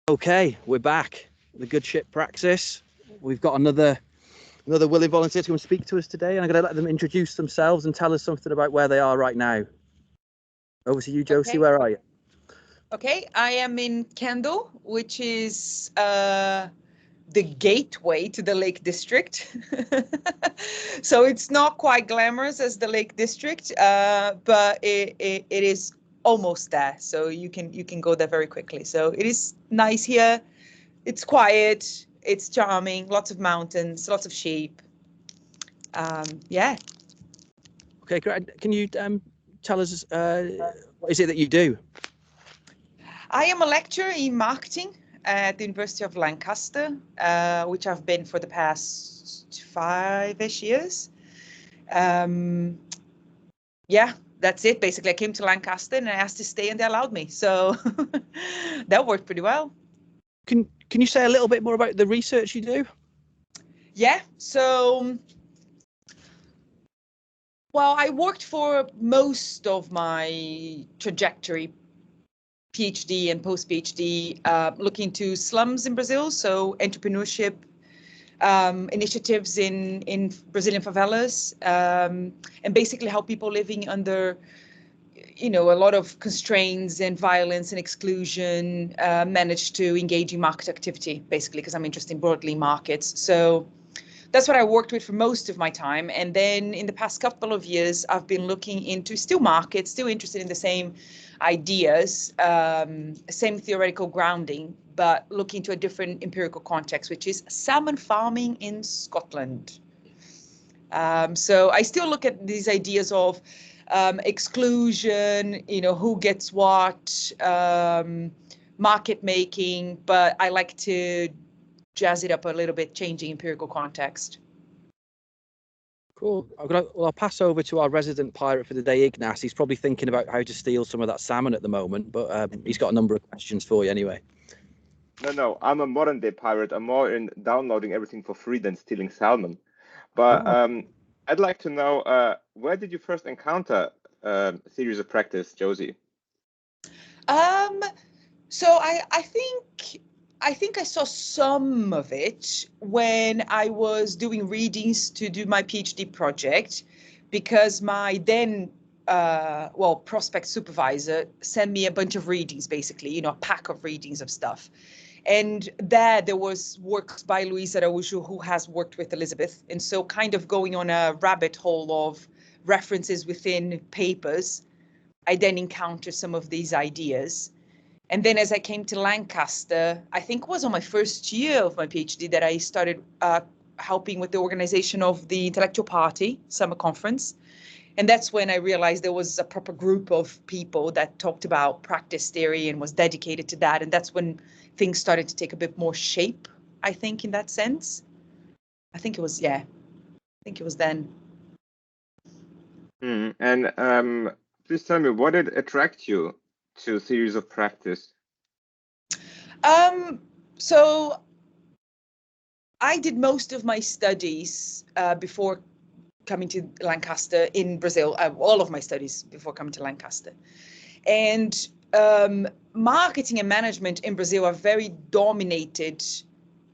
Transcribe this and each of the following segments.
Okay, we're back. The good ship praxis. We've got another willing volunteer to come and speak to us today, and I'm going to let them introduce themselves and tell us something about where they are right now. Over to you, Josi. Okay. Where are you? Okay, I am in Kendal, which is the gateway to the Lake District. So it's not quite glamorous as the Lake District, but it is almost there. So you can go there very quickly. So it is nice here. It's quiet. It's charming. Lots of mountains. Lots of sheep. Yeah. Okay, great. Can you tell us what is it that you do? I am a lecturer in marketing at the University of Lancaster, which I've been for the past 5-ish years. Yeah, that's it. Basically, I came to Lancaster and I asked to stay and they allowed me. So that worked pretty well. Can you say a little bit more about the research you do? Yeah, so, well, I worked for most of my trajectory, PhD and post-PhD, looking to slums in Brazil, so entrepreneurship, initiatives in Brazilian favelas, and basically how people living under, a lot of constraints and violence and exclusion manage to engage in market activity, basically, because I'm interested in broadly markets. So that's what I worked with for most of my time. And then in the past couple of years, I've been looking into still markets, still interested in the same ideas, same theoretical grounding, but looking to a different empirical context, which is salmon farming in Scotland. So I still look at these ideas of exclusion, who gets what, market making, but I like to jazz it up a little bit, changing empirical context. Cool. I'll pass over to our resident pirate for the day, Ignas. He's probably thinking about how to steal some of that salmon at the moment, but he's got a number of questions for you anyway. No, I'm a modern day pirate. I'm more in downloading everything for free than stealing salmon. But I'd like to know, where did you first encounter theories of practice, Josi? So I think I saw some of it when I was doing readings to do my PhD project, because my then prospect supervisor sent me a bunch of readings, basically, a pack of readings of stuff. And there was works by Luisa Araújo, who has worked with Elizabeth. And so kind of going on a rabbit hole of references within papers, I then encountered some of these ideas. And then as I came to Lancaster, I think it was on my first year of my PhD that I started helping with the organization of the Intellectual Party Summer Conference. And that's when I realized there was a proper group of people that talked about practice theory and was dedicated to that. And that's when things started to take a bit more shape, I think, in that sense. I think it was then. And please tell me, what did attract you to theories of practice? So I did most of my studies before coming to Lancaster in Brazil, all of my studies before coming to Lancaster. And marketing and management in Brazil are very dominated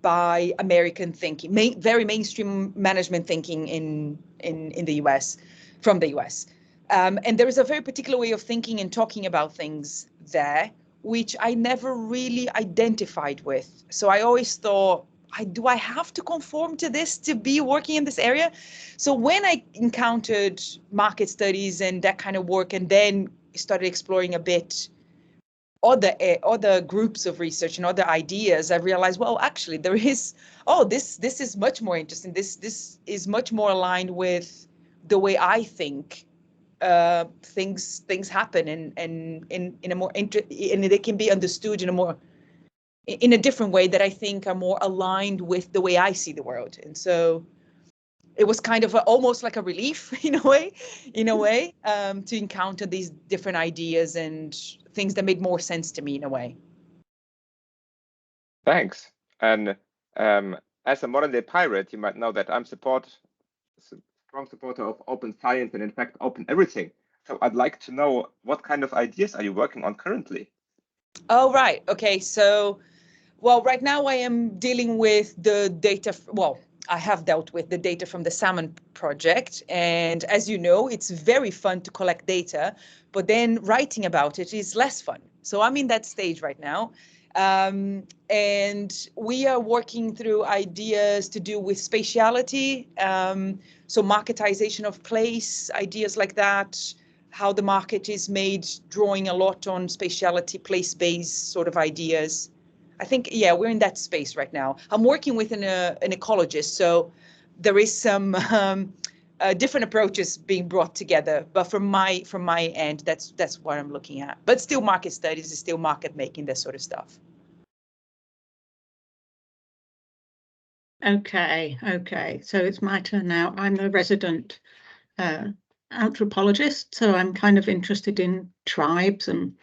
by American thinking, very mainstream management thinking in the US, from the US. And there is a very particular way of thinking and talking about things there, which I never really identified with. So I always thought, do I have to conform to this to be working in this area? So when I encountered market studies and that kind of work, and then started exploring a bit other groups of research and other ideas, I realized, well, actually there is, this is much more interesting. This is much more aligned with the way I think things happen, and in a more and they can be understood in a different way that I think are more aligned with the way I see the world. And so it was kind of almost like a relief in a way, to encounter these different ideas and things that made more sense to me in a way. Thanks. And as a modern day pirate, you might know that I'm strong supporter of open science and in fact open everything. So I'd like to know, what kind of ideas are you working on currently? Oh, right. Okay. So Well, right now I am dealing with the data. Well, I have dealt with the data from the salmon project. And as you know, it's very fun to collect data, but then writing about it is less fun. So I'm in that stage right now. And we are working through ideas to do with spatiality. So marketization of place, ideas like that, how the market is made, drawing a lot on spatiality, place-based sort of ideas. I think, yeah, we're in that space right now. I'm working with an ecologist, so there is some different approaches being brought together. But from my end, that's what I'm looking at. But still, market studies is still market making, that sort of stuff. Okay. So it's my turn now. I'm a resident anthropologist, so I'm kind of interested in tribes and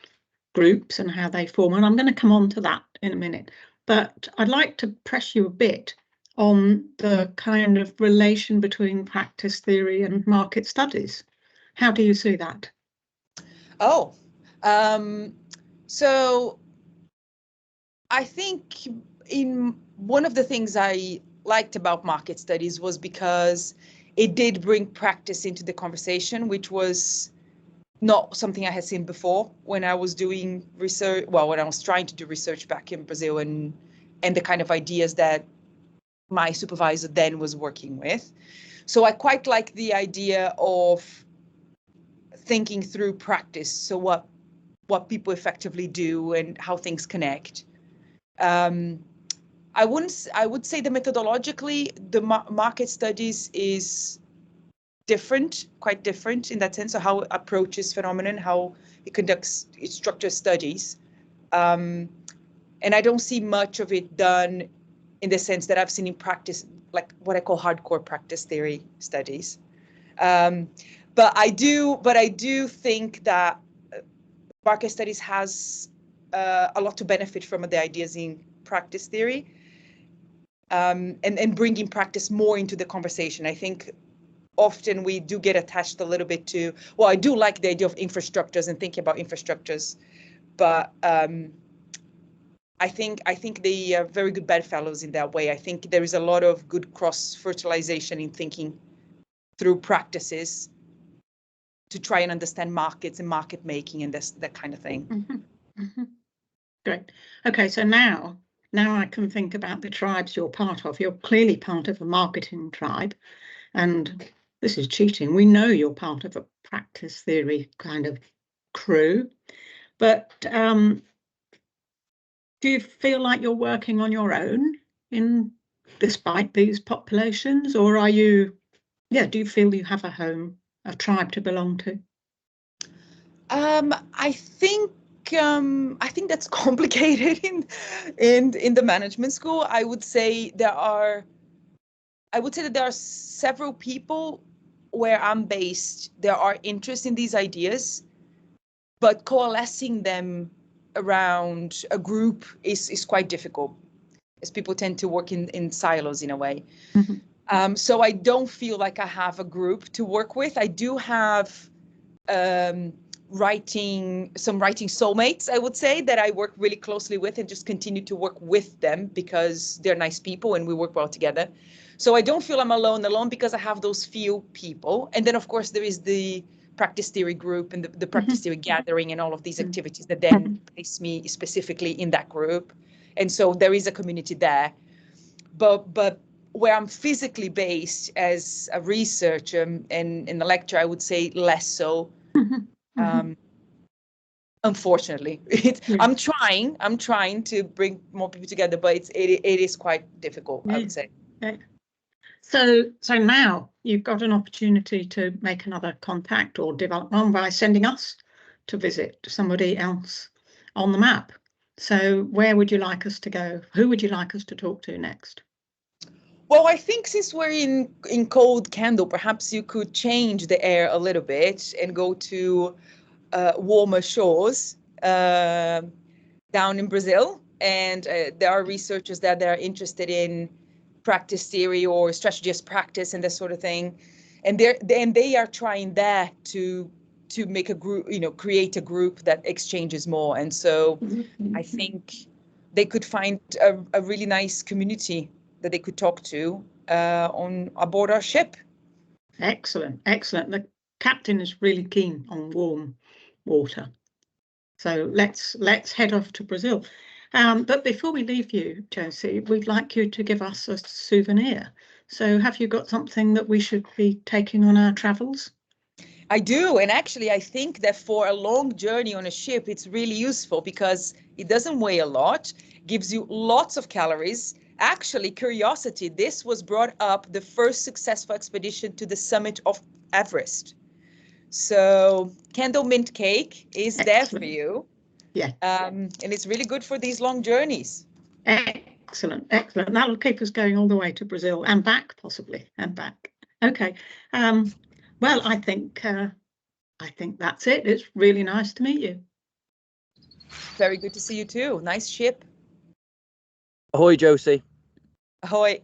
groups and how they form, and I'm going to come on to that in a minute. But I'd like to press you a bit on the kind of relation between practice theory and market studies. How do you see that? Oh, so I think in one of the things I liked about market studies was because it did bring practice into the conversation, which was not something I had seen before when I was doing research. Well, when I was trying to do research back in Brazil and the kind of ideas that my supervisor then was working with. So I quite like the idea of thinking through practice. So what people effectively do and how things connect. I would say that methodologically, the market studies is different, quite different in that sense of how it approaches phenomenon, how it conducts, it structures studies. And I don't see much of it done in the sense that I've seen in practice, like what I call hardcore practice theory studies. But I do think that market studies has a lot to benefit from the ideas in practice theory, and bringing practice more into the conversation. I think often we do get attached a little bit to, well, I do like the idea of infrastructures and thinking about infrastructures, but I think they are very good bedfellows in that way. I think there is a lot of good cross-fertilization in thinking through practices to try and understand markets and market making and that kind of thing. Mm-hmm. Mm-hmm. Great. Okay, so now I can think about the tribes you're part of. You're clearly part of a marketing tribe, and this is cheating. We know you're part of a practice theory kind of crew, but do you feel like you're working on your own despite these populations, or do you feel you have a home, a tribe to belong to? I think that's complicated in the management school. I would say that there are several people where I'm based. There are interest in these ideas, but coalescing them around a group is quite difficult, as people tend to work in silos in a way. Mm-hmm. So I don't feel like I have a group to work with. I do have writing soulmates, I would say, that I work really closely with and just continue to work with them because they're nice people and we work well together. So I don't feel I'm alone because I have those few people. And then, of course, there is the practice theory group and the practice theory gathering and all of these activities that then place me specifically in that group. And so there is a community there. But where I'm physically based as a researcher and in the lecture, I would say less so. Unfortunately, I'm trying to bring more people together, but it is quite difficult, I would say. Okay. So now you've got an opportunity to make another contact or develop one by sending us to visit somebody else on the map. So where would you like us to go? Who would you like us to talk to next? Well, I think since we're in Cold Candle, perhaps you could change the air a little bit and go to warmer shores down in Brazil. And there are researchers that are interested in practice theory or strategy as practice and that sort of thing. And they are trying there to make a group, create a group that exchanges more. And so I think they could find a really nice community that they could talk to on aboard our ship. Excellent, excellent. The captain is really keen on warm water. So let's head off to Brazil. But before we leave you, Josi, we'd like you to give us a souvenir. So have you got something that we should be taking on our travels? I do, and actually I think that for a long journey on a ship, it's really useful because it doesn't weigh a lot, gives you lots of calories. Actually, curiosity, this was brought up the first successful expedition to the summit of Everest. So candle mint cake is there for you. Yeah. And it's really good for these long journeys. Excellent, excellent. That'll keep us going all the way to Brazil and back, possibly, and back. Okay. Well, I think that's it. It's really nice to meet you. Very good to see you too. Nice ship. Ahoy, Josi. Ahoy.